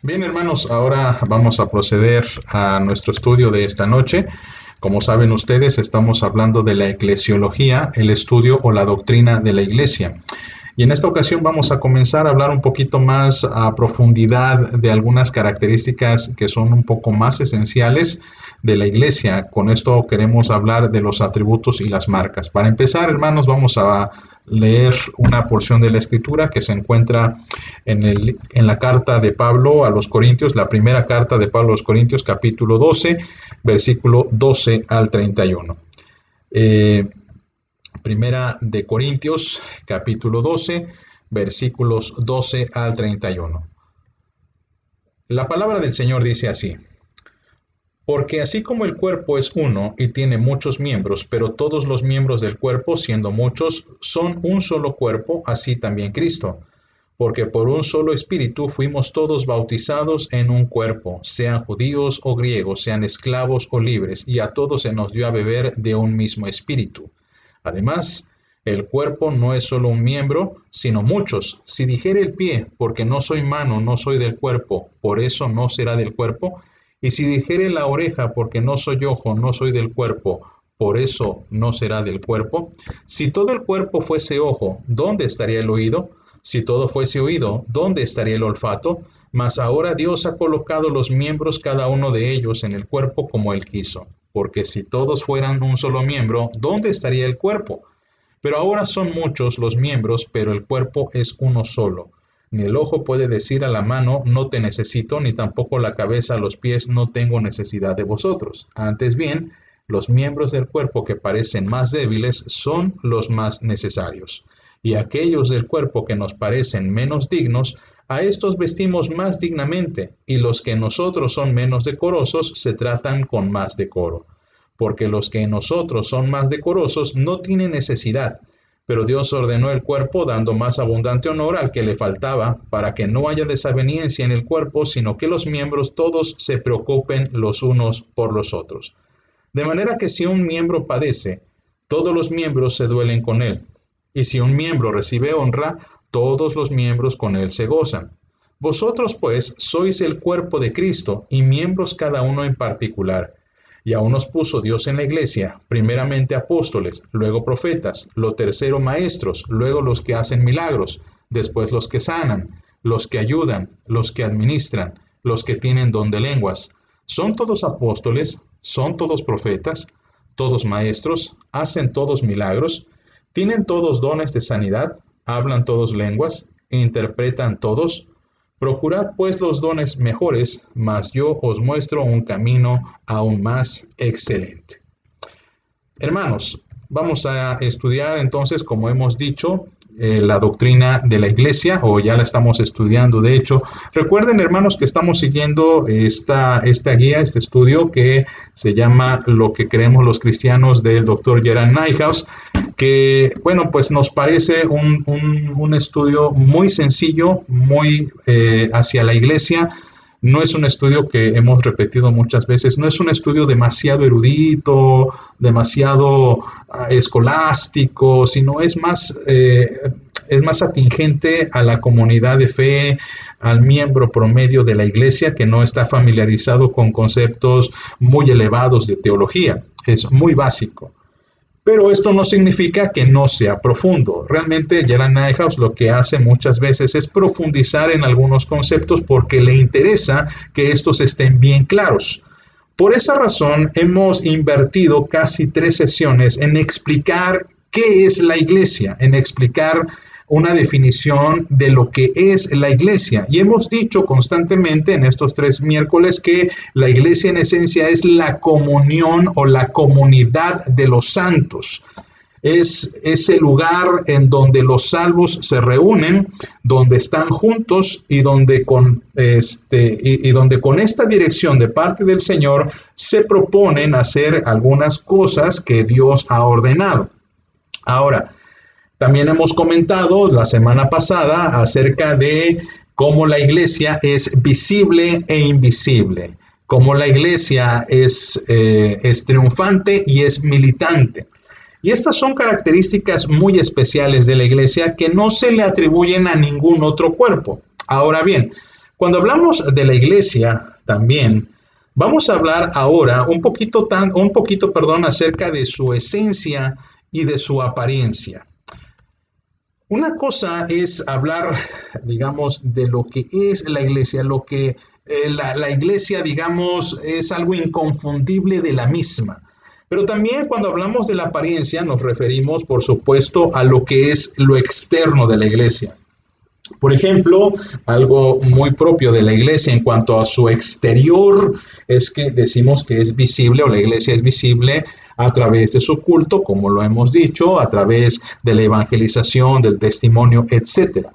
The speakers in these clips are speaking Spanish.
Bien, hermanos, ahora vamos a proceder a nuestro estudio de esta noche. Como saben ustedes, estamos hablando de la eclesiología, el estudio o la doctrina de la iglesia. Y en esta ocasión vamos a comenzar a hablar un poquito más a profundidad de algunas características que son un poco más esenciales de la iglesia. Con esto queremos hablar de los atributos y las marcas. Para empezar, hermanos, vamos a leer una porción de la escritura que se encuentra en la carta de Pablo a los Corintios, la primera carta de Pablo a los Corintios, capítulo 12, versículo 12 al 31. Primera de Corintios, capítulo 12, versículos 12 al 31. La palabra del Señor dice así: Porque así como el cuerpo es uno y tiene muchos miembros, pero todos los miembros del cuerpo, siendo muchos, son un solo cuerpo, así también Cristo. Porque por un solo espíritu fuimos todos bautizados en un cuerpo, sean judíos o griegos, sean esclavos o libres, y a todos se nos dio a beber de un mismo espíritu. Además, el cuerpo no es solo un miembro, sino muchos. Si dijere el pie, porque no soy mano, no soy del cuerpo, por eso no será del cuerpo. Y si dijere la oreja, porque no soy ojo, no soy del cuerpo, por eso no será del cuerpo. Si todo el cuerpo fuese ojo, ¿dónde estaría el oído? Si todo fuese oído, ¿dónde estaría el olfato? Mas ahora Dios ha colocado los miembros cada uno de ellos en el cuerpo como Él quiso. Porque si todos fueran un solo miembro, ¿dónde estaría el cuerpo? Pero ahora son muchos los miembros, pero el cuerpo es uno solo. Ni el ojo puede decir a la mano, no te necesito, ni tampoco la cabeza a los pies, no tengo necesidad de vosotros. Antes bien, los miembros del cuerpo que parecen más débiles son los más necesarios. Y aquellos del cuerpo que nos parecen menos dignos, a estos vestimos más dignamente, y los que en nosotros son menos decorosos se tratan con más decoro. Porque los que en nosotros son más decorosos no tienen necesidad, pero Dios ordenó el cuerpo dando más abundante honor al que le faltaba, para que no haya desaveniencia en el cuerpo, sino que los miembros todos se preocupen los unos por los otros. De manera que si un miembro padece, todos los miembros se duelen con él. Y si un miembro recibe honra, todos los miembros con él se gozan. Vosotros, pues, sois el cuerpo de Cristo, y miembros cada uno en particular. Y aún nos puso Dios en la iglesia, primeramente apóstoles, luego profetas, lo tercero maestros, luego los que hacen milagros, después los que sanan, los que ayudan, los que administran, los que tienen don de lenguas. ¿Son todos apóstoles? ¿Son todos profetas? ¿Todos maestros? ¿Hacen todos milagros? ¿Tienen todos dones de sanidad? ¿Hablan todos lenguas? ¿Interpretan todos? Procurad pues los dones mejores, mas yo os muestro un camino aún más excelente. Hermanos, vamos a estudiar entonces, como hemos dicho, la doctrina de la iglesia, o ya la estamos estudiando de hecho. Recuerden, hermanos, que estamos siguiendo esta guía, este estudio que se llama Lo que creemos los cristianos, del doctor Gerald Niehaus, que, bueno, pues nos parece un estudio muy sencillo, muy hacia la iglesia. No es un estudio que hemos repetido muchas veces, no es un estudio demasiado erudito, demasiado escolástico, sino es más atingente a la comunidad de fe, al miembro promedio de la iglesia que no está familiarizado con conceptos muy elevados de teología. Es muy básico. Pero esto no significa que no sea profundo. Realmente Gerald Niehaus lo que hace muchas veces es profundizar en algunos conceptos porque le interesa que estos estén bien claros. Por esa razón hemos invertido casi 3 sesiones en explicar qué es la iglesia, en explicar una definición de lo que es la iglesia. Y hemos dicho constantemente en estos 3 miércoles que la iglesia en esencia es la comunión o la comunidad de los santos. Es ese lugar en donde los salvos se reúnen, donde están juntos y donde con esta dirección de parte del Señor se proponen hacer algunas cosas que Dios ha ordenado. Ahora, también hemos comentado la semana pasada acerca de cómo la iglesia es visible e invisible, cómo la iglesia es triunfante y es militante. Y estas son características muy especiales de la iglesia que no se le atribuyen a ningún otro cuerpo. Ahora bien, Cuando hablamos de la iglesia también, vamos a hablar ahora un poquito, acerca de su esencia y de su apariencia. Una cosa es hablar, digamos, de lo que es la iglesia, lo que la iglesia, digamos, es algo inconfundible de la misma. Pero también cuando hablamos de la apariencia nos referimos, por supuesto, a lo que es lo externo de la iglesia. Por ejemplo, algo muy propio de la iglesia en cuanto a su exterior es que decimos que es visible, o la iglesia es visible a través de su culto, como lo hemos dicho, a través de la evangelización, del testimonio, etc.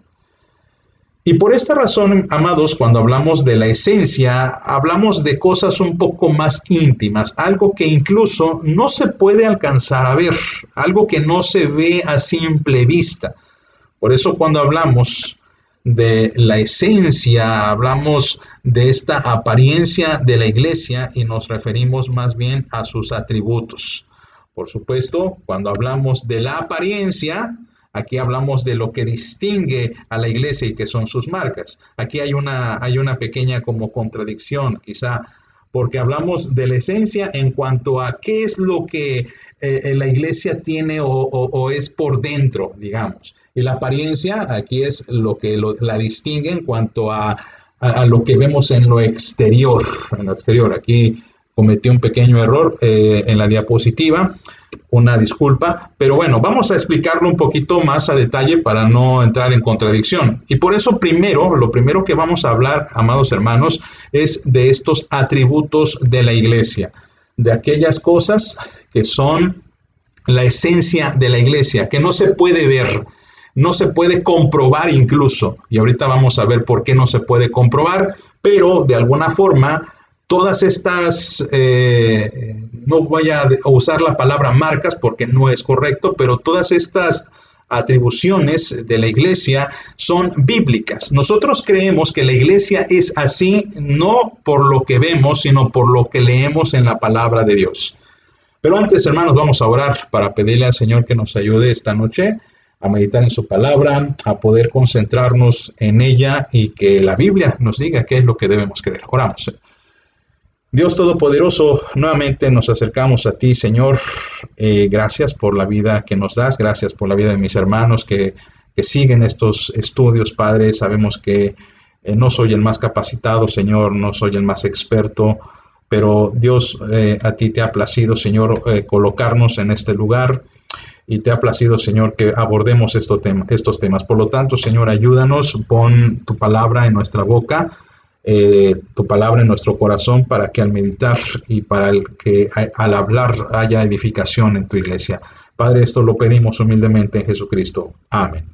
Y por esta razón, amados, cuando hablamos de la esencia, hablamos de cosas un poco más íntimas, algo que incluso no se puede alcanzar a ver, algo que no se ve a simple vista. Por eso cuando hablamos de la esencia, hablamos de esta apariencia de la iglesia y nos referimos más bien a sus atributos. Por supuesto, cuando hablamos de la apariencia, aquí hablamos de lo que distingue a la iglesia y que son sus marcas. Aquí hay una pequeña como contradicción, quizá, porque hablamos de la esencia en cuanto a qué es lo que la iglesia tiene o es por dentro, digamos. Y la apariencia aquí es lo que la distingue en cuanto a lo que vemos en lo exterior. En lo exterior, aquí cometí un pequeño error en la diapositiva, una disculpa, pero bueno, vamos a explicarlo un poquito más a detalle para no entrar en contradicción. Y por eso lo primero que vamos a hablar, amados hermanos, es de estos atributos de la iglesia, de aquellas cosas que son la esencia de la iglesia, que no se puede ver, no se puede comprobar incluso, y ahorita vamos a ver por qué no se puede comprobar, pero de alguna forma todas estas, no voy a usar la palabra marcas porque no es correcto, pero todas estas atribuciones de la iglesia son bíblicas. Nosotros creemos que la iglesia es así, no por lo que vemos, sino por lo que leemos en la palabra de Dios. Pero antes, hermanos, vamos a orar para pedirle al Señor que nos ayude esta noche a meditar en su palabra, a poder concentrarnos en ella y que la Biblia nos diga qué es lo que debemos creer. Oramos. Dios Todopoderoso, nuevamente nos acercamos a ti, Señor. Gracias por la vida que nos das, gracias por la vida de mis hermanos que siguen estos estudios, Padre. Sabemos que no soy el más capacitado, Señor, no soy el más experto, pero Dios, a ti te ha placido, Señor, colocarnos en este lugar y te ha placido, Señor, que abordemos estos temas. Por lo tanto, Señor, ayúdanos, pon tu palabra en nuestra boca, tu palabra en nuestro corazón para que al meditar y para que al hablar haya edificación en tu iglesia. Padre, esto lo pedimos humildemente en Jesucristo. Amén.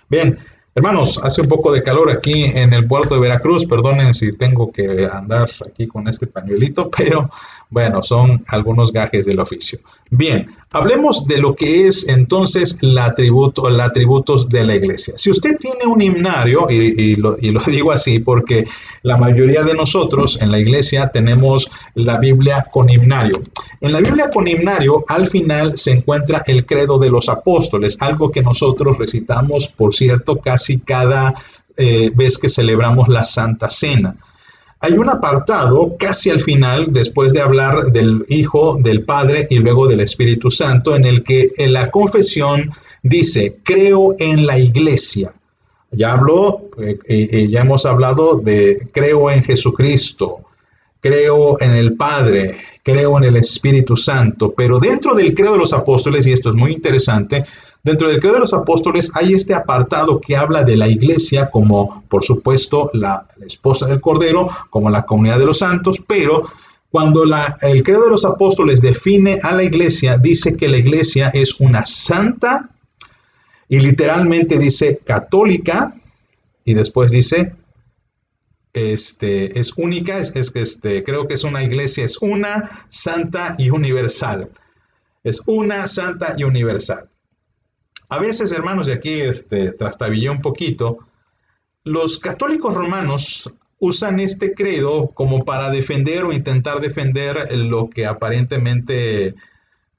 Bien, hermanos, hace un poco de calor aquí en el puerto de Veracruz. Perdonen si tengo que andar aquí con este pañuelito, pero bueno, son algunos gajes del oficio. Bien, hablemos de lo que es entonces los atributos de la iglesia. Si usted tiene un himnario, y lo digo así porque la mayoría de nosotros en la iglesia tenemos la Biblia con himnario. En la Biblia con himnario, al final se encuentra el credo de los apóstoles, algo que nosotros recitamos, por cierto, casi cada vez que celebramos la Santa Cena. Hay un apartado casi al final, después de hablar del Hijo, del Padre y luego del Espíritu Santo, en el que en la confesión dice, creo en la iglesia. Ya hemos hablado de creo en Jesucristo, creo en el Padre, creo en el Espíritu Santo, pero dentro del credo de los apóstoles, y esto es muy interesante, dentro del credo de los apóstoles hay este apartado que habla de la iglesia como, por supuesto, la esposa del Cordero, como la comunidad de los santos, pero cuando el credo de los apóstoles define a la iglesia, dice que la iglesia es una santa, y literalmente dice católica, y después dice es única, creo que es una iglesia, es una, santa y universal. Es una, santa y universal. A veces, hermanos, y aquí trastabillé un poquito, los católicos romanos usan este credo como para defender o intentar defender lo que aparentemente,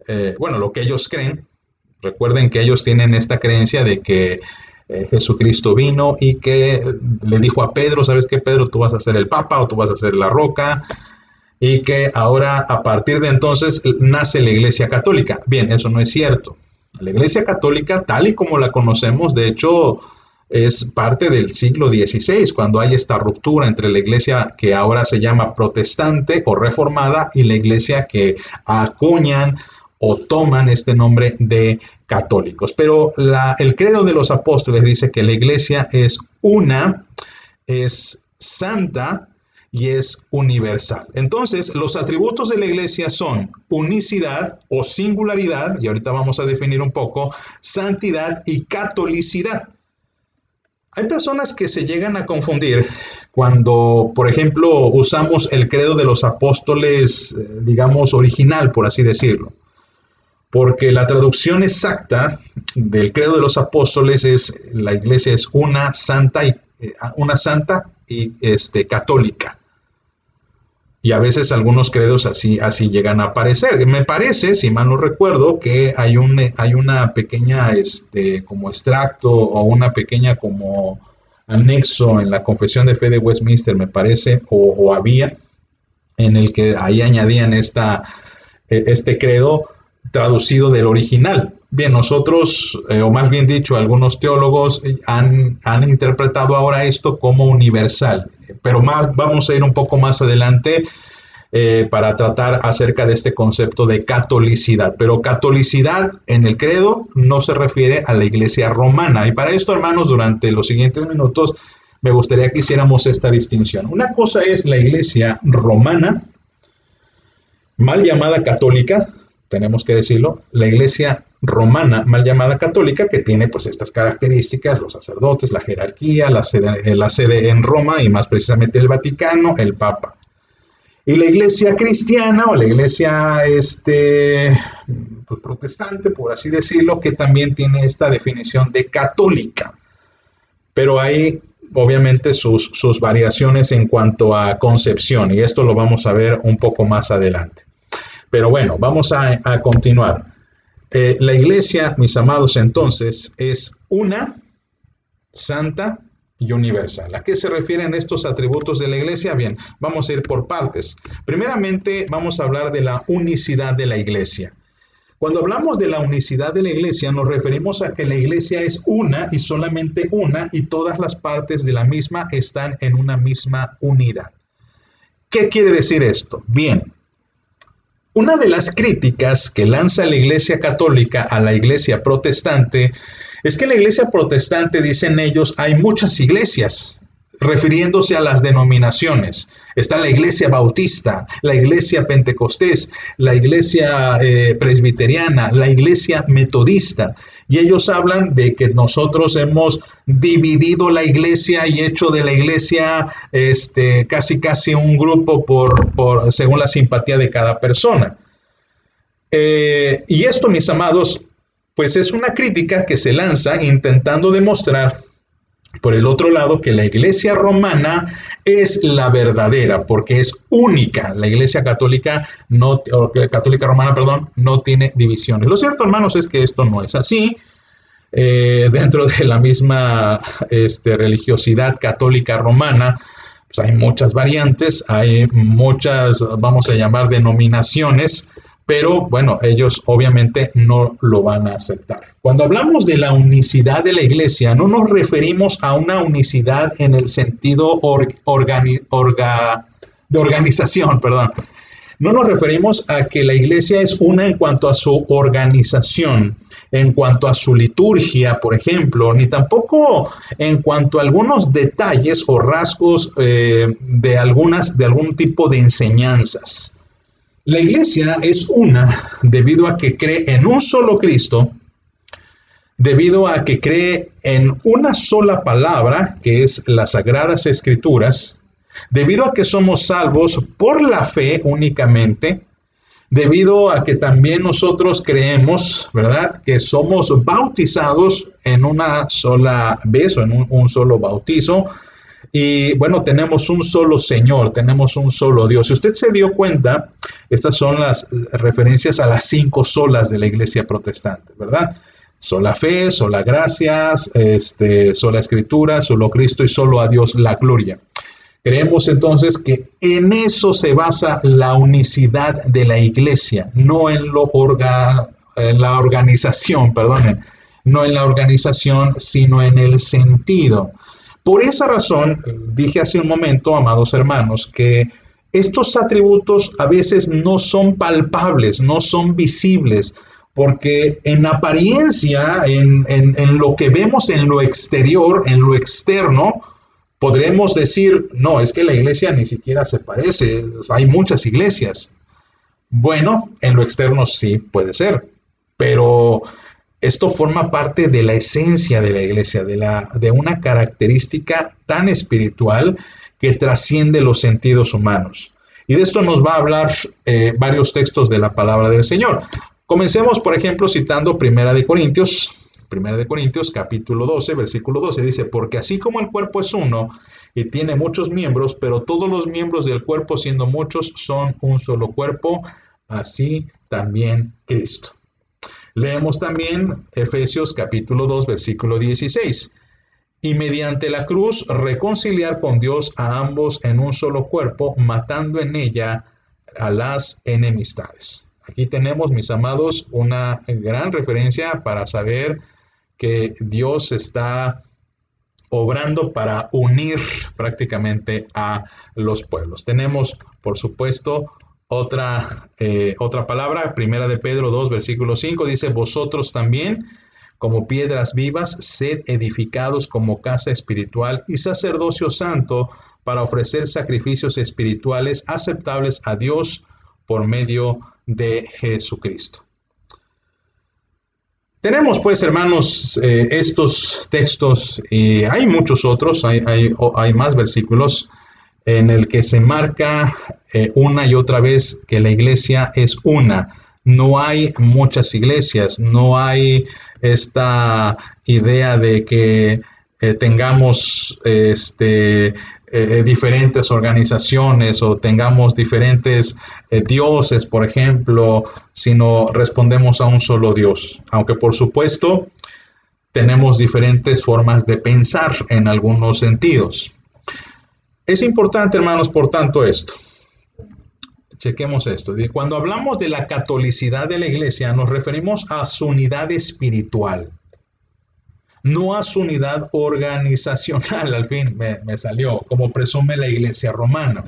lo que ellos creen. Recuerden que ellos tienen esta creencia de que Jesucristo vino y que le dijo a Pedro, ¿sabes qué, Pedro? Tú vas a ser el Papa o tú vas a ser la roca, y que ahora a partir de entonces nace la Iglesia Católica. Bien, eso no es cierto. La Iglesia Católica, tal y como la conocemos, de hecho, es parte del siglo XVI, cuando hay esta ruptura entre la Iglesia que ahora se llama protestante o reformada y la Iglesia que acuñan o toman este nombre de católicos. Pero el credo de los apóstoles dice que la Iglesia es una, es santa y es universal. Entonces, los atributos de la Iglesia son unicidad o singularidad, y ahorita vamos a definir un poco, santidad y catolicidad. Hay personas que se llegan a confundir cuando, por ejemplo, usamos el credo de los apóstoles, digamos, original, por así decirlo. Porque la traducción exacta del credo de los apóstoles es: la Iglesia es una santa y católica. Y a veces algunos credos así llegan a aparecer. Me parece, si mal no recuerdo, que hay una pequeña como extracto o una pequeña como anexo en la Confesión de Fe de Westminster, me parece, o había, en el que ahí añadían este credo traducido del original. Bien, nosotros, o más bien dicho, algunos teólogos han interpretado ahora esto como universal, pero vamos a ir un poco más adelante para tratar acerca de este concepto de catolicidad. Pero catolicidad en el credo no se refiere a la Iglesia romana. Y para esto, hermanos, durante los siguientes minutos me gustaría que hiciéramos esta distinción. Una cosa es la Iglesia romana, mal llamada católica, tenemos que decirlo, la Iglesia romana, mal llamada católica, que tiene pues estas características: los sacerdotes, la jerarquía, la sede en Roma y más precisamente el Vaticano, el Papa. Y la Iglesia cristiana o la Iglesia pues, protestante, por así decirlo, que también tiene esta definición de católica. Pero hay obviamente sus variaciones en cuanto a concepción, y esto lo vamos a ver un poco más adelante. Pero bueno, vamos a continuar. La Iglesia, mis amados, entonces, es una, santa y universal. ¿A qué se refieren estos atributos de la Iglesia? Bien, vamos a ir por partes. Primeramente, vamos a hablar de la unicidad de la Iglesia. Cuando hablamos de la unicidad de la Iglesia, nos referimos a que la Iglesia es una y solamente una, y todas las partes de la misma están en una misma unidad. ¿Qué quiere decir esto? Bien, una de las críticas que lanza la Iglesia Católica a la Iglesia Protestante es que en la Iglesia Protestante, dicen ellos, hay muchas iglesias, refiriéndose a las denominaciones. Está la Iglesia Bautista, la Iglesia Pentecostés, la Iglesia Presbiteriana, la Iglesia Metodista. Y ellos hablan de que nosotros hemos dividido la Iglesia y hecho de la Iglesia casi un grupo según la simpatía de cada persona. Y esto, mis amados, pues es una crítica que se lanza intentando demostrar, por el otro lado, que la Iglesia romana es la verdadera, porque es única. La Iglesia católica romana, no tiene divisiones. Lo cierto, hermanos, es que esto no es así. Dentro de la misma religiosidad católica romana, pues hay muchas variantes, hay muchas, vamos a llamar, denominaciones, pero bueno, ellos obviamente no lo van a aceptar. Cuando hablamos de la unicidad de la Iglesia, no nos referimos a una unicidad en el sentido de organización, No nos referimos a que la Iglesia es una en cuanto a su organización, en cuanto a su liturgia, por ejemplo, ni tampoco en cuanto a algunos detalles o rasgos de algún tipo de enseñanzas. La Iglesia es una debido a que cree en un solo Cristo, debido a que cree en una sola palabra, que es las Sagradas Escrituras, debido a que somos salvos por la fe únicamente, debido a que también nosotros creemos, ¿verdad?, que somos bautizados en una sola vez o en un solo bautizo. Y bueno, tenemos un solo Señor, tenemos un solo Dios. Si usted se dio cuenta, estas son las referencias a las 5 solas de la Iglesia protestante, ¿verdad? Sola fe, sola gracia, sola escritura, solo Cristo y solo a Dios la gloria. Creemos entonces que en eso se basa la unicidad de la iglesia, no en en la organización, perdonen, no en la organización, sino en el sentido. Por esa razón, dije hace un momento, amados hermanos, que estos atributos a veces no son palpables, no son visibles, porque en apariencia, en lo que vemos en lo exterior, en lo externo, podremos decir, no, es que la iglesia ni siquiera se parece, hay muchas iglesias. Bueno, en lo externo sí puede ser, pero esto forma parte de la esencia de la iglesia, de una característica tan espiritual que trasciende los sentidos humanos. Y de esto nos va a hablar varios textos de la palabra del Señor. Comencemos, por ejemplo, citando Primera de Corintios capítulo 12, versículo 12, dice, porque así como el cuerpo es uno y tiene muchos miembros, pero todos los miembros del cuerpo, siendo muchos, son un solo cuerpo, así también Cristo. Leemos también Efesios capítulo 2, versículo 16. Y mediante la cruz reconciliar con Dios a ambos en un solo cuerpo, matando en ella a las enemistades. Aquí tenemos, mis amados, una gran referencia para saber que Dios está obrando para unir prácticamente a los pueblos. Tenemos, por supuesto, otra palabra, Primera de Pedro 2, versículo 5, dice, vosotros también, como piedras vivas, sed edificados como casa espiritual y sacerdocio santo para ofrecer sacrificios espirituales aceptables a Dios por medio de Jesucristo. Tenemos pues, hermanos, estos textos y hay muchos otros, hay más versículos en el que se marca una y otra vez que la iglesia es una. No hay muchas iglesias, no hay esta idea de que tengamos diferentes organizaciones o tengamos diferentes dioses, por ejemplo, sino respondemos a un solo Dios. Aunque por supuesto tenemos diferentes formas de pensar en algunos sentidos. Es importante, hermanos, por tanto, esto. Chequemos esto. Cuando hablamos de la catolicidad de la iglesia, nos referimos a su unidad espiritual, no a su unidad organizacional. Al fin me salió, como presume la iglesia romana.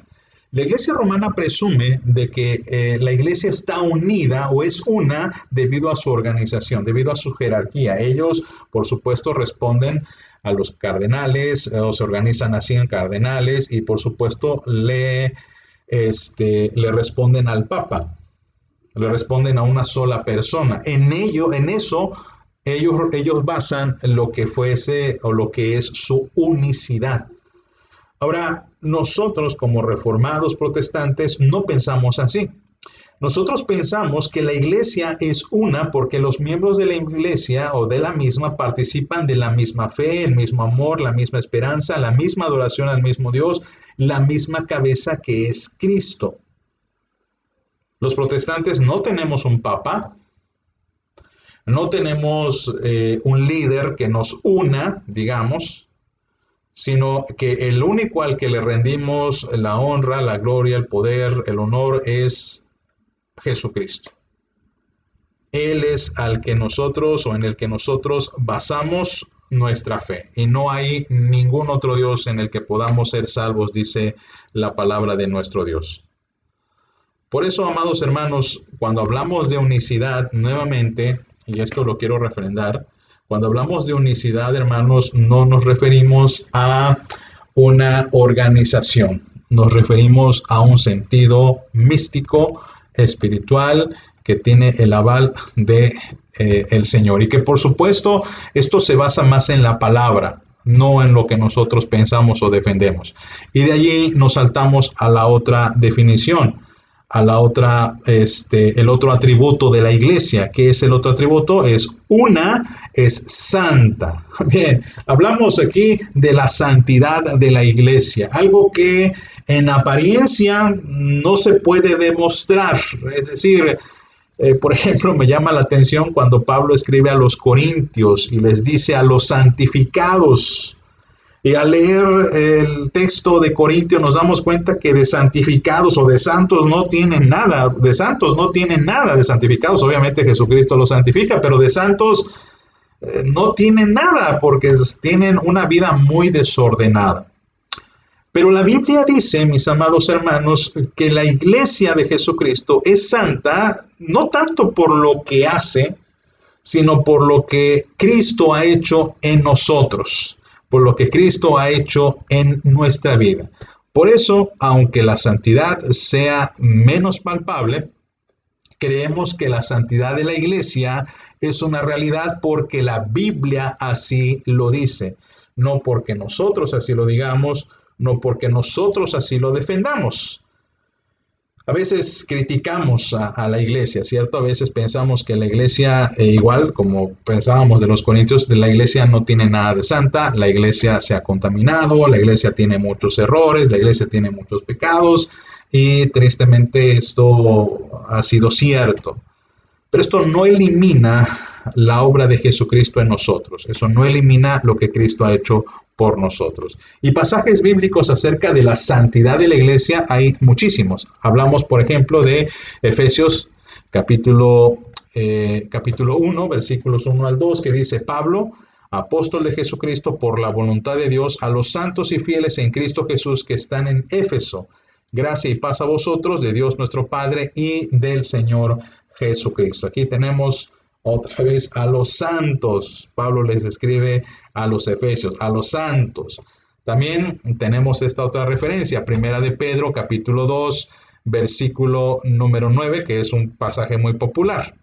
La iglesia romana presume de que la iglesia está unida o es una debido a su organización, debido a su jerarquía. Ellos, por supuesto, responden a los cardenales, o se organizan así en cardenales y, por supuesto, le responden al Papa, le responden a una sola persona. En eso, ellos basan lo que fuese o lo que es su unicidad. Ahora, nosotros como reformados protestantes no pensamos así. Nosotros pensamos que la iglesia es una porque los miembros de la iglesia o de la misma participan de la misma fe, el mismo amor, la misma esperanza, la misma adoración al mismo Dios, la misma cabeza que es Cristo. Los protestantes no tenemos un papa, no tenemos un líder que nos una, digamos, sino que el único al que le rendimos la honra, la gloria, el poder, el honor es Jesucristo. Él es al que nosotros o en el que nosotros basamos nuestra fe. Y no hay ningún otro Dios en el que podamos ser salvos, dice la palabra de nuestro Dios. Por eso, amados hermanos, cuando hablamos de unicidad, nuevamente, y esto lo quiero refrendar, cuando hablamos de unicidad, hermanos, no nos referimos a una organización, nos referimos a un sentido místico, espiritual, que tiene el aval de el Señor. Y que por supuesto esto se basa más en la palabra, no en lo que nosotros pensamos o defendemos. Y de allí nos saltamos a la otra definición, a la otra, el otro atributo de la iglesia. ¿Qué es el otro atributo? Es una, es santa. Bien, hablamos aquí de la santidad de la iglesia, algo que en apariencia no se puede demostrar, es decir, Por ejemplo, me llama la atención cuando Pablo escribe a los corintios y les dice a los santificados. Y al leer el texto de Corintios nos damos cuenta que de santificados o de santos no tienen nada, de santos no tienen nada, de santificados obviamente Jesucristo los santifica, pero de santos no tienen nada porque tienen una vida muy desordenada. Pero la Biblia dice, mis amados hermanos, que la iglesia de Jesucristo es santa no tanto por lo que hace, sino por lo que Cristo ha hecho en nosotros, por lo que Cristo ha hecho en nuestra vida. Por eso, aunque la santidad sea menos palpable, creemos que la santidad de la iglesia es una realidad porque la Biblia así lo dice, no porque nosotros así lo digamos, no porque nosotros así lo defendamos. A veces criticamos a la iglesia, ¿cierto? A veces pensamos que la iglesia, igual como pensábamos de los corintios, de la iglesia no tiene nada de santa, la iglesia se ha contaminado, la iglesia tiene muchos errores, la iglesia tiene muchos pecados y tristemente esto ha sido cierto. Pero esto no elimina la obra de Jesucristo en nosotros, eso no elimina lo que Cristo ha hecho por nosotros. Y pasajes bíblicos acerca de la santidad de la iglesia hay muchísimos. Hablamos, por ejemplo, de Efesios capítulo 1, versículos 1 al 2, que dice: Pablo, apóstol de Jesucristo por la voluntad de Dios, a los santos y fieles en Cristo Jesús que están en Éfeso. Gracia y paz a vosotros, de Dios nuestro Padre y del Señor Jesucristo. Aquí tenemos otra vez a los santos. Pablo les escribe a los efesios, a los santos. También tenemos esta otra referencia, Primera de Pedro, capítulo 2, versículo número 9, que es un pasaje muy popular.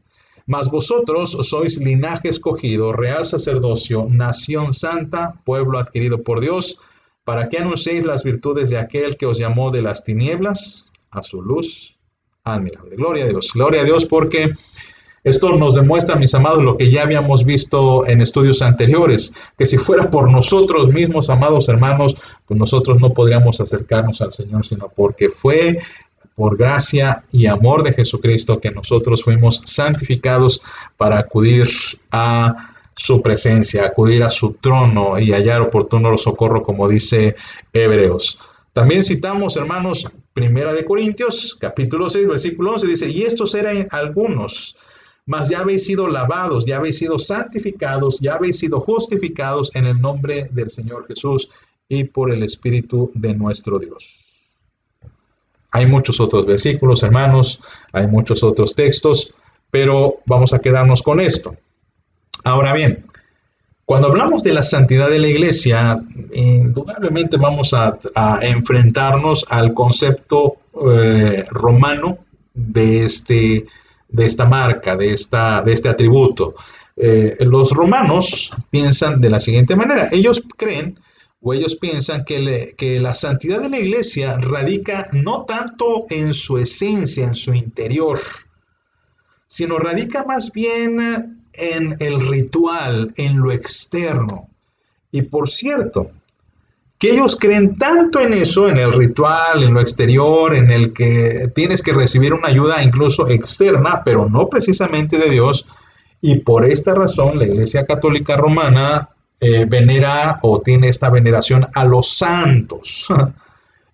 Mas vosotros sois linaje escogido, real sacerdocio, nación santa, pueblo adquirido por Dios, para que anunciéis las virtudes de aquel que os llamó de las tinieblas a su luz admirable. Gloria a Dios, porque esto nos demuestra, mis amados, lo que ya habíamos visto en estudios anteriores, que si fuera por nosotros mismos, amados hermanos, pues nosotros no podríamos acercarnos al Señor, sino porque fue por gracia y amor de Jesucristo que nosotros fuimos santificados para acudir a su presencia, acudir a su trono y hallar oportuno socorro, como dice Hebreos. También citamos, hermanos, Primera de Corintios, capítulo 6, versículo 11, dice: y estos eran algunos, mas ya habéis sido lavados, ya habéis sido santificados, ya habéis sido justificados en el nombre del Señor Jesús y por el Espíritu de nuestro Dios. Hay muchos otros versículos, hermanos, hay muchos otros textos, pero vamos a quedarnos con esto. Ahora bien, cuando hablamos de la santidad de la iglesia, indudablemente vamos a enfrentarnos al concepto romano de esta marca, de este atributo. Los romanos piensan de la siguiente manera: ellos creen o ellos piensan que la santidad de la iglesia radica no tanto en su esencia, en su interior, sino radica más bien en el ritual, en lo externo. Y por cierto, que ellos creen tanto en eso, en el ritual, en lo exterior, en el que tienes que recibir una ayuda incluso externa, pero no precisamente de Dios, y por esta razón la Iglesia Católica Romana venera o tiene esta veneración a los santos.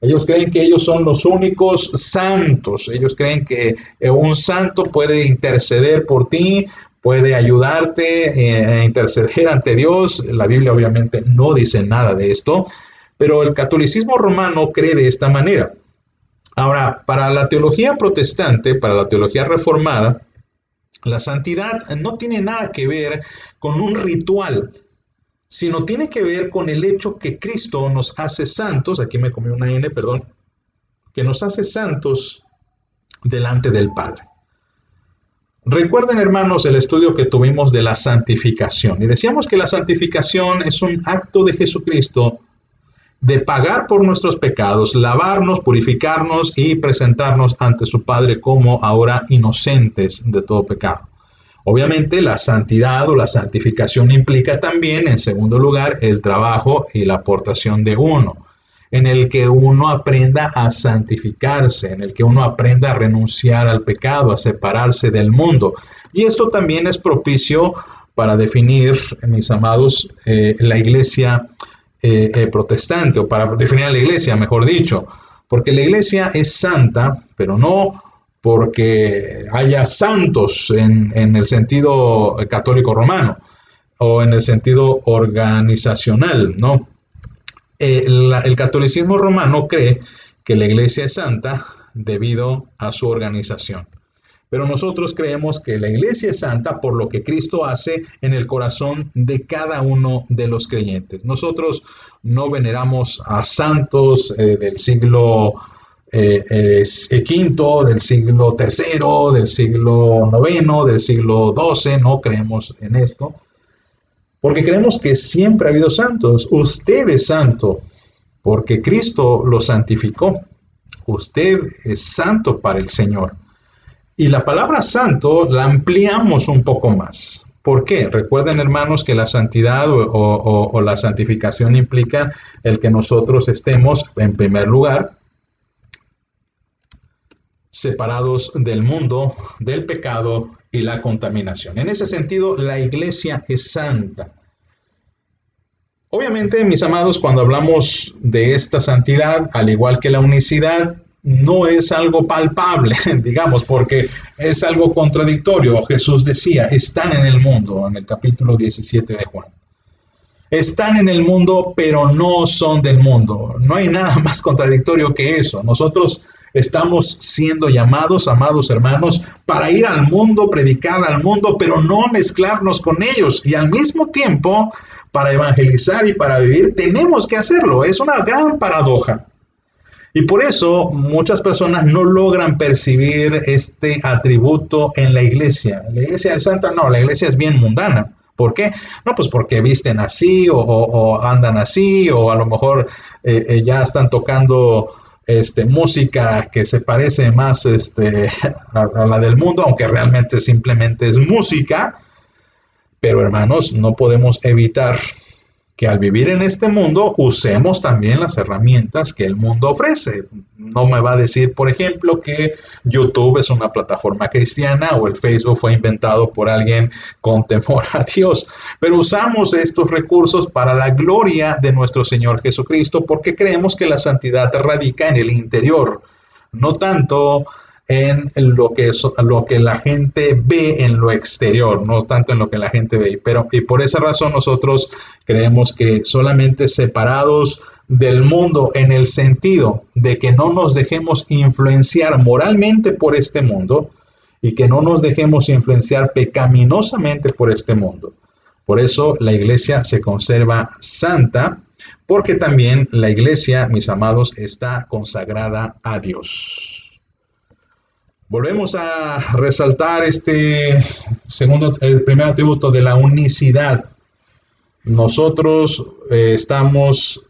Ellos creen que ellos son los únicos santos. Ellos creen que un santo puede interceder por ti, puede ayudarte a interceder ante Dios. La Biblia obviamente no dice nada de esto, pero el catolicismo romano cree de esta manera. Ahora, para la teología protestante, para la teología reformada, la santidad no tiene nada que ver con un ritual, sino tiene que ver con el hecho que Cristo nos hace santos, aquí me comí una N, perdón, que nos hace santos delante del Padre. Recuerden, hermanos, el estudio que tuvimos de la santificación, y decíamos que la santificación es un acto de Jesucristo de pagar por nuestros pecados, lavarnos, purificarnos y presentarnos ante su Padre como ahora inocentes de todo pecado. Obviamente la santidad o la santificación implica también, en segundo lugar, el trabajo y la aportación de uno. en el que uno aprenda a santificarse, en el que uno aprenda a renunciar al pecado, a separarse del mundo. Y esto también es propicio para definir, mis amados, la iglesia protestante, o para definir a la iglesia, mejor dicho, porque la iglesia es santa, pero no porque haya santos en el sentido católico romano o en el sentido organizacional, ¿no? El catolicismo romano cree que la iglesia es santa debido a su organización. Pero nosotros creemos que la iglesia es santa por lo que Cristo hace en el corazón de cada uno de los creyentes. Nosotros no veneramos a santos del siglo V, del siglo III, del siglo IX, del siglo XII, no creemos en esto, porque creemos que siempre ha habido santos. Usted es santo porque Cristo lo santificó. Usted es santo para el Señor. Y la palabra santo la ampliamos un poco más. ¿Por qué? Recuerden, hermanos, que la santidad o la santificación implica el que nosotros estemos, en primer lugar, separados del mundo, del pecado y la contaminación. En ese sentido, la iglesia es santa. Obviamente, mis amados, cuando hablamos de esta santidad, al igual que la unicidad, no es algo palpable, digamos, porque es algo contradictorio. Jesús decía, están en el mundo, en el capítulo 17 de Juan. Están en el mundo, pero no son del mundo. No hay nada más contradictorio que eso. Nosotros estamos siendo llamados, amados hermanos, para ir al mundo, predicar al mundo, pero no mezclarnos con ellos. Y al mismo tiempo, para evangelizar y para vivir, tenemos que hacerlo. Es una gran paradoja. Y por eso muchas personas no logran percibir este atributo en la iglesia. La iglesia es santa, no, la iglesia es bien mundana. ¿Por qué? No, pues porque visten así o andan así, o a lo mejor ya están tocando música que se parece más a la del mundo, aunque realmente simplemente es música. Pero hermanos, no podemos evitar que al vivir en este mundo usemos también las herramientas que el mundo ofrece. No me va a decir, por ejemplo, que YouTube es una plataforma cristiana o el Facebook fue inventado por alguien con temor a Dios. Pero usamos estos recursos para la gloria de nuestro Señor Jesucristo porque creemos que la santidad radica en el interior, no tanto en lo que la gente ve en lo exterior, no tanto en lo que la gente ve. Y por esa razón nosotros creemos que solamente separados del mundo en el sentido de que no nos dejemos influenciar moralmente por este mundo y que no nos dejemos influenciar pecaminosamente por este mundo. Por eso la iglesia se conserva santa, porque también la iglesia, mis amados, está consagrada a Dios. Volvemos a resaltar el primer atributo de la unicidad. Nosotros estamos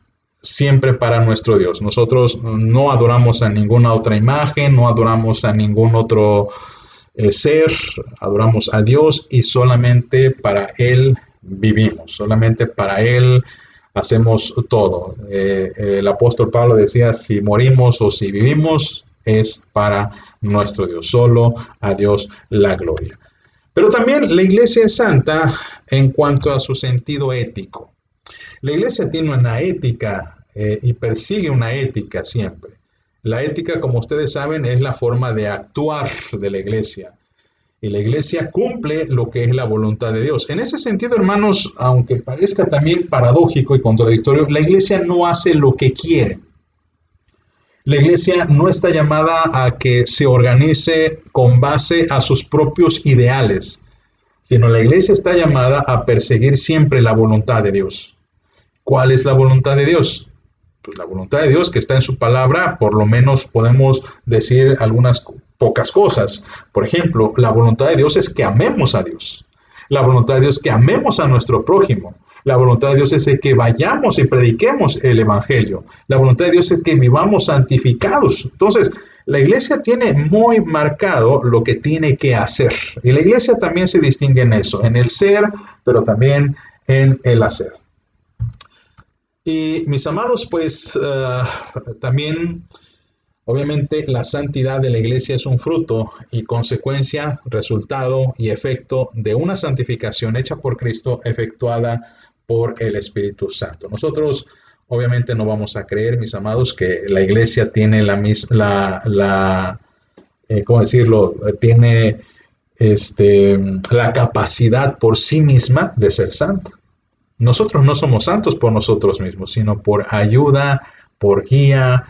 siempre para nuestro Dios. Nosotros no adoramos a ninguna otra imagen, no adoramos a ningún otro ser, adoramos a Dios y solamente para Él vivimos, solamente para Él hacemos todo. El apóstol Pablo decía, si morimos o si vivimos, es para nuestro Dios, solo a Dios la gloria. Pero también la iglesia es santa en cuanto a su sentido ético. La iglesia tiene una ética y persigue una ética siempre. La ética, como ustedes saben, es la forma de actuar de la iglesia. Y la iglesia cumple lo que es la voluntad de Dios. En ese sentido, hermanos, aunque parezca también paradójico y contradictorio, la iglesia no hace lo que quiere. La iglesia no está llamada a que se organice con base a sus propios ideales, sino la iglesia está llamada a perseguir siempre la voluntad de Dios. ¿Cuál es la voluntad de Dios? Pues la voluntad de Dios que está en su palabra, por lo menos podemos decir algunas pocas cosas. Por ejemplo, la voluntad de Dios es que amemos a Dios. La voluntad de Dios es que amemos a nuestro prójimo. La voluntad de Dios es que vayamos y prediquemos el evangelio. La voluntad de Dios es que vivamos santificados. Entonces, la iglesia tiene muy marcado lo que tiene que hacer. Y la iglesia también se distingue en eso, en el ser, pero también en el hacer. Y mis amados, pues también, obviamente, la santidad de la iglesia es un fruto y consecuencia, resultado y efecto de una santificación hecha por Cristo, efectuada por el Espíritu Santo. Nosotros, obviamente, no vamos a creer, mis amados, que la iglesia tiene la misma, ¿cómo decirlo? Tiene la capacidad por sí misma de ser santa. Nosotros no somos santos por nosotros mismos, sino por ayuda, por guía,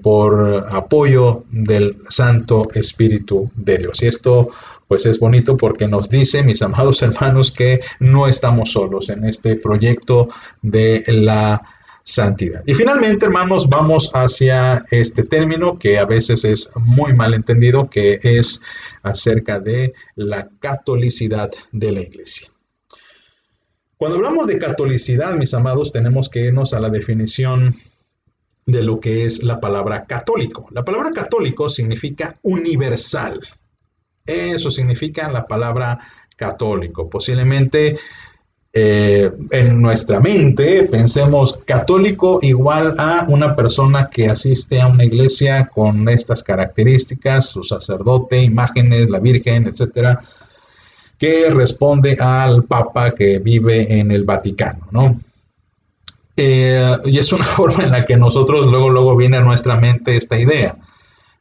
por apoyo del Santo Espíritu de Dios. Y esto pues es bonito porque nos dice, mis amados hermanos, que no estamos solos en este proyecto de la santidad. Y finalmente, hermanos, vamos hacia este término que a veces es muy mal entendido, que es acerca de la catolicidad de la iglesia. Cuando hablamos de catolicidad, mis amados, tenemos que irnos a la definición de lo que es la palabra católico. La palabra católico significa universal. Eso significa la palabra católico. Posiblemente en nuestra mente pensemos católico igual a una persona que asiste a una iglesia con estas características, su sacerdote, imágenes, la Virgen, etcétera, que responde al Papa que vive en el Vaticano, ¿no? Y es una forma en la que nosotros luego viene a nuestra mente esta idea.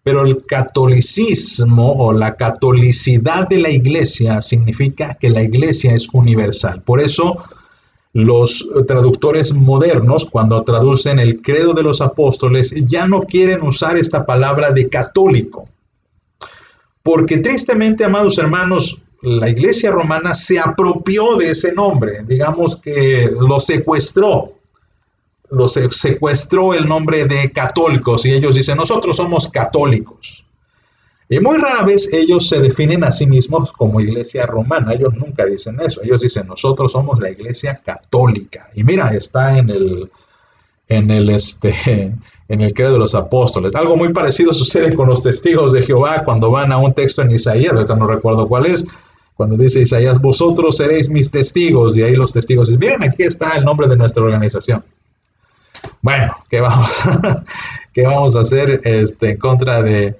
Pero el catolicismo o la catolicidad de la iglesia significa que la iglesia es universal. Por eso los traductores modernos, cuando traducen el credo de los apóstoles, ya no quieren usar esta palabra de católico. Porque tristemente, amados hermanos, la iglesia romana se apropió de ese nombre, digamos que lo secuestró el nombre de católicos y ellos dicen, nosotros somos católicos. Y muy rara vez ellos se definen a sí mismos como iglesia romana, ellos nunca dicen eso, ellos dicen, nosotros somos la iglesia católica. Y mira, está en el credo de los apóstoles. Algo muy parecido sucede con los testigos de Jehová cuando van a un texto en Isaías, ahorita no recuerdo cuál es, cuando dice Isaías, vosotros seréis mis testigos, y ahí los testigos dicen, miren, aquí está el nombre de nuestra organización. Bueno, ¿qué vamos a hacer en contra de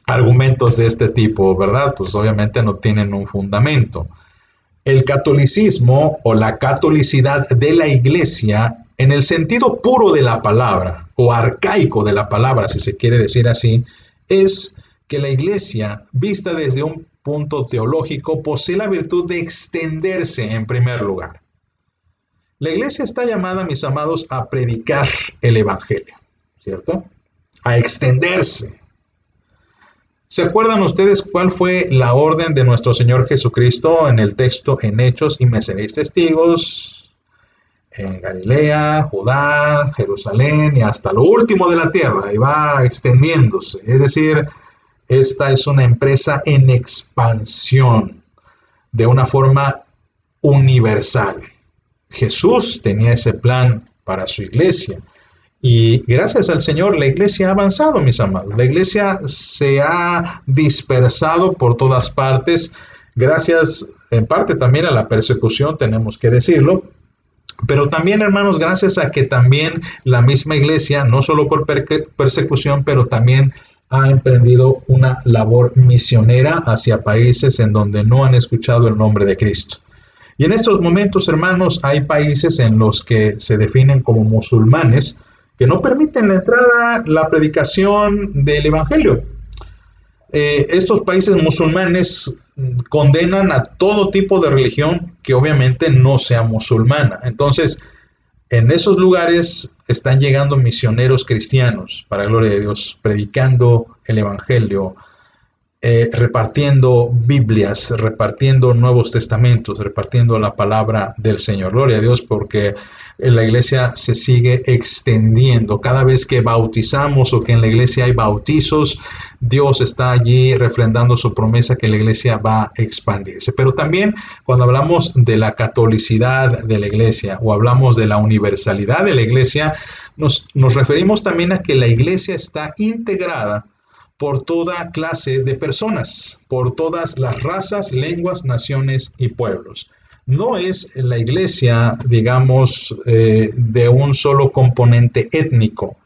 argumentos de este tipo, verdad? Pues obviamente no tienen un fundamento. El catolicismo o la catolicidad de la iglesia, en el sentido puro de la palabra, o arcaico de la palabra, si se quiere decir así, es que la iglesia, vista desde un punto teológico, posee la virtud de extenderse en primer lugar. La iglesia está llamada, mis amados, a predicar el evangelio, ¿cierto? A extenderse. ¿Se acuerdan ustedes cuál fue la orden de nuestro Señor Jesucristo en el texto en Hechos? Y me seréis testigos en Galilea, Judá, Jerusalén y hasta lo último de la tierra. Y va extendiéndose. Es decir, esta es una empresa en expansión de una forma universal. Jesús tenía ese plan para su iglesia. Y gracias al Señor, la iglesia ha avanzado, mis amados. La iglesia se ha dispersado por todas partes, gracias en parte también a la persecución, tenemos que decirlo. Pero también, hermanos, gracias a que también la misma iglesia, no solo por persecución, pero también ha emprendido una labor misionera hacia países en donde no han escuchado el nombre de Cristo. Y en estos momentos, hermanos, hay países en los que se definen como musulmanes que no permiten la entrada, la predicación del evangelio. Estos países musulmanes condenan a todo tipo de religión que obviamente no sea musulmana. Entonces, en esos lugares están llegando misioneros cristianos, para la gloria de Dios, predicando el evangelio, repartiendo Biblias, repartiendo Nuevos Testamentos, repartiendo la palabra del Señor. Gloria a Dios, porque la iglesia se sigue extendiendo. Cada vez que bautizamos o que en la iglesia hay bautizos, Dios está allí refrendando su promesa que la iglesia va a expandirse. Pero también cuando hablamos de la catolicidad de la iglesia o hablamos de la universalidad de la iglesia, nos referimos también a que la iglesia está integrada por toda clase de personas, por todas las razas, lenguas, naciones y pueblos. no es la iglesia, digamos, de un solo componente étnico.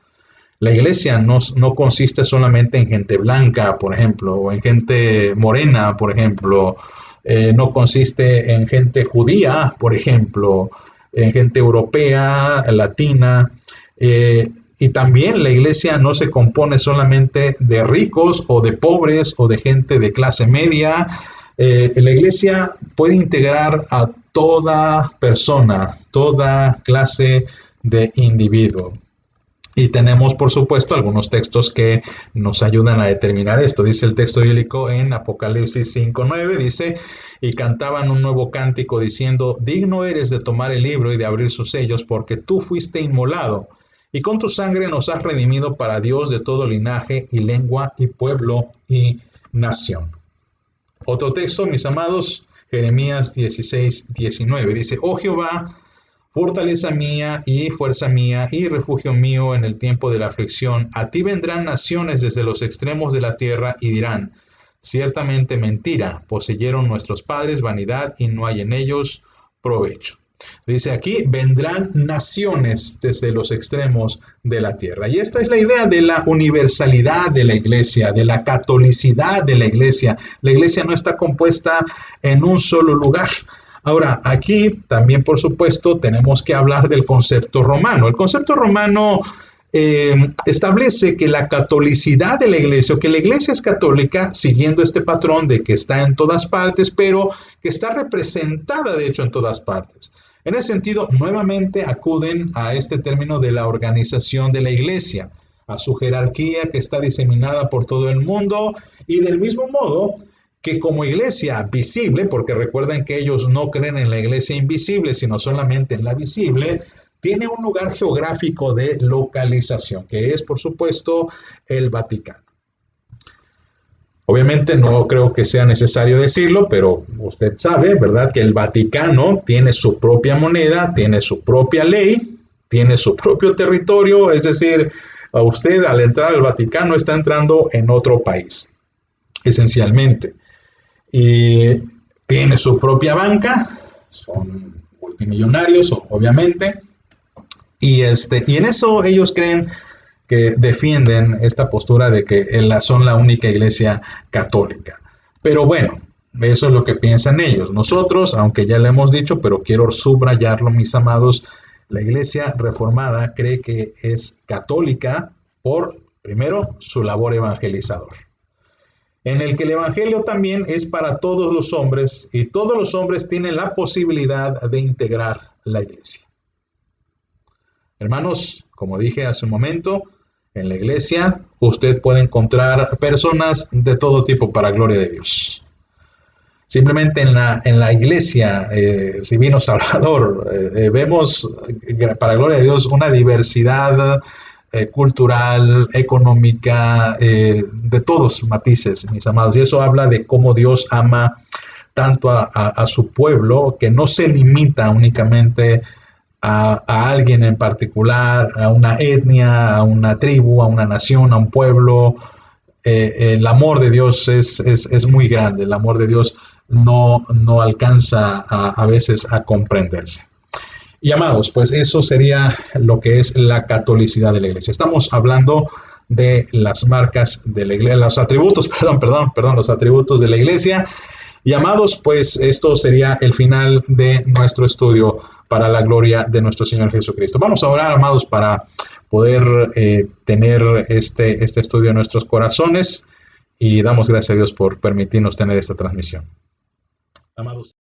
La iglesia no consiste solamente en gente blanca, por ejemplo, o en gente morena, por ejemplo. No consiste en gente judía, por ejemplo, en gente europea, latina. Y también la iglesia no se compone solamente de ricos o de pobres o de gente de clase media. La iglesia puede integrar a toda persona, toda clase de individuo. Y tenemos, por supuesto, algunos textos que nos ayudan a determinar esto. Dice el texto bíblico en Apocalipsis 5:9, dice, y cantaban un nuevo cántico diciendo, digno eres de tomar el libro y de abrir sus sellos, porque tú fuiste inmolado, y con tu sangre nos has redimido para Dios de todo linaje y lengua y pueblo y nación. Otro texto, mis amados, Jeremías 16:19, dice, oh Jehová, fortaleza mía y fuerza mía y refugio mío en el tiempo de la aflicción. A ti vendrán naciones desde los extremos de la tierra y dirán, ciertamente mentira, poseyeron nuestros padres vanidad y no hay en ellos provecho. Dice aquí, vendrán naciones desde los extremos de la tierra. Y esta es la idea de la universalidad de la iglesia, de la catolicidad de la iglesia. La iglesia no está compuesta en un solo lugar. Ahora, aquí también, por supuesto, tenemos que hablar del concepto romano. El concepto romano establece que la catolicidad de la iglesia, o que la iglesia es católica, siguiendo este patrón de que está en todas partes, pero que está representada, de hecho, en todas partes. En ese sentido, nuevamente acuden a este término de la organización de la iglesia, a su jerarquía que está diseminada por todo el mundo, y del mismo modo que como iglesia visible, porque recuerden que ellos no creen en la iglesia invisible, sino solamente en la visible, tiene un lugar geográfico de localización, que es, por supuesto, el Vaticano. Obviamente no creo que sea necesario decirlo, pero usted sabe, ¿verdad?, que el Vaticano tiene su propia moneda, tiene su propia ley, tiene su propio territorio, es decir, a usted al entrar al Vaticano está entrando en otro país, esencialmente. Y tiene su propia banca, son multimillonarios, obviamente, y en eso ellos creen que defienden esta postura de que son la única iglesia católica. Pero bueno, eso es lo que piensan ellos. Nosotros, aunque ya lo hemos dicho, pero quiero subrayarlo, mis amados, la iglesia reformada cree que es católica por, primero, su labor evangelizador, en el que el evangelio también es para todos los hombres y todos los hombres tienen la posibilidad de integrar la iglesia. Hermanos, como dije hace un momento, en la iglesia usted puede encontrar personas de todo tipo para gloria de Dios. Simplemente en la iglesia, si vino Salvador, vemos para gloria de Dios una diversidad cultural, económica, de todos matices, mis amados. Y eso habla de cómo Dios ama tanto a su pueblo, que no se limita únicamente a alguien en particular, a una etnia, a una tribu, a una nación, a un pueblo. El amor de Dios es muy grande. El amor de Dios no alcanza a veces a comprenderse. Y amados, pues eso sería lo que es la catolicidad de la iglesia. Estamos hablando de las marcas de la iglesia, los atributos, los atributos de la iglesia. Y amados, pues esto sería el final de nuestro estudio para la gloria de nuestro Señor Jesucristo. Vamos a orar, amados, para poder tener este estudio en nuestros corazones, y damos gracias a Dios por permitirnos tener esta transmisión. Amados.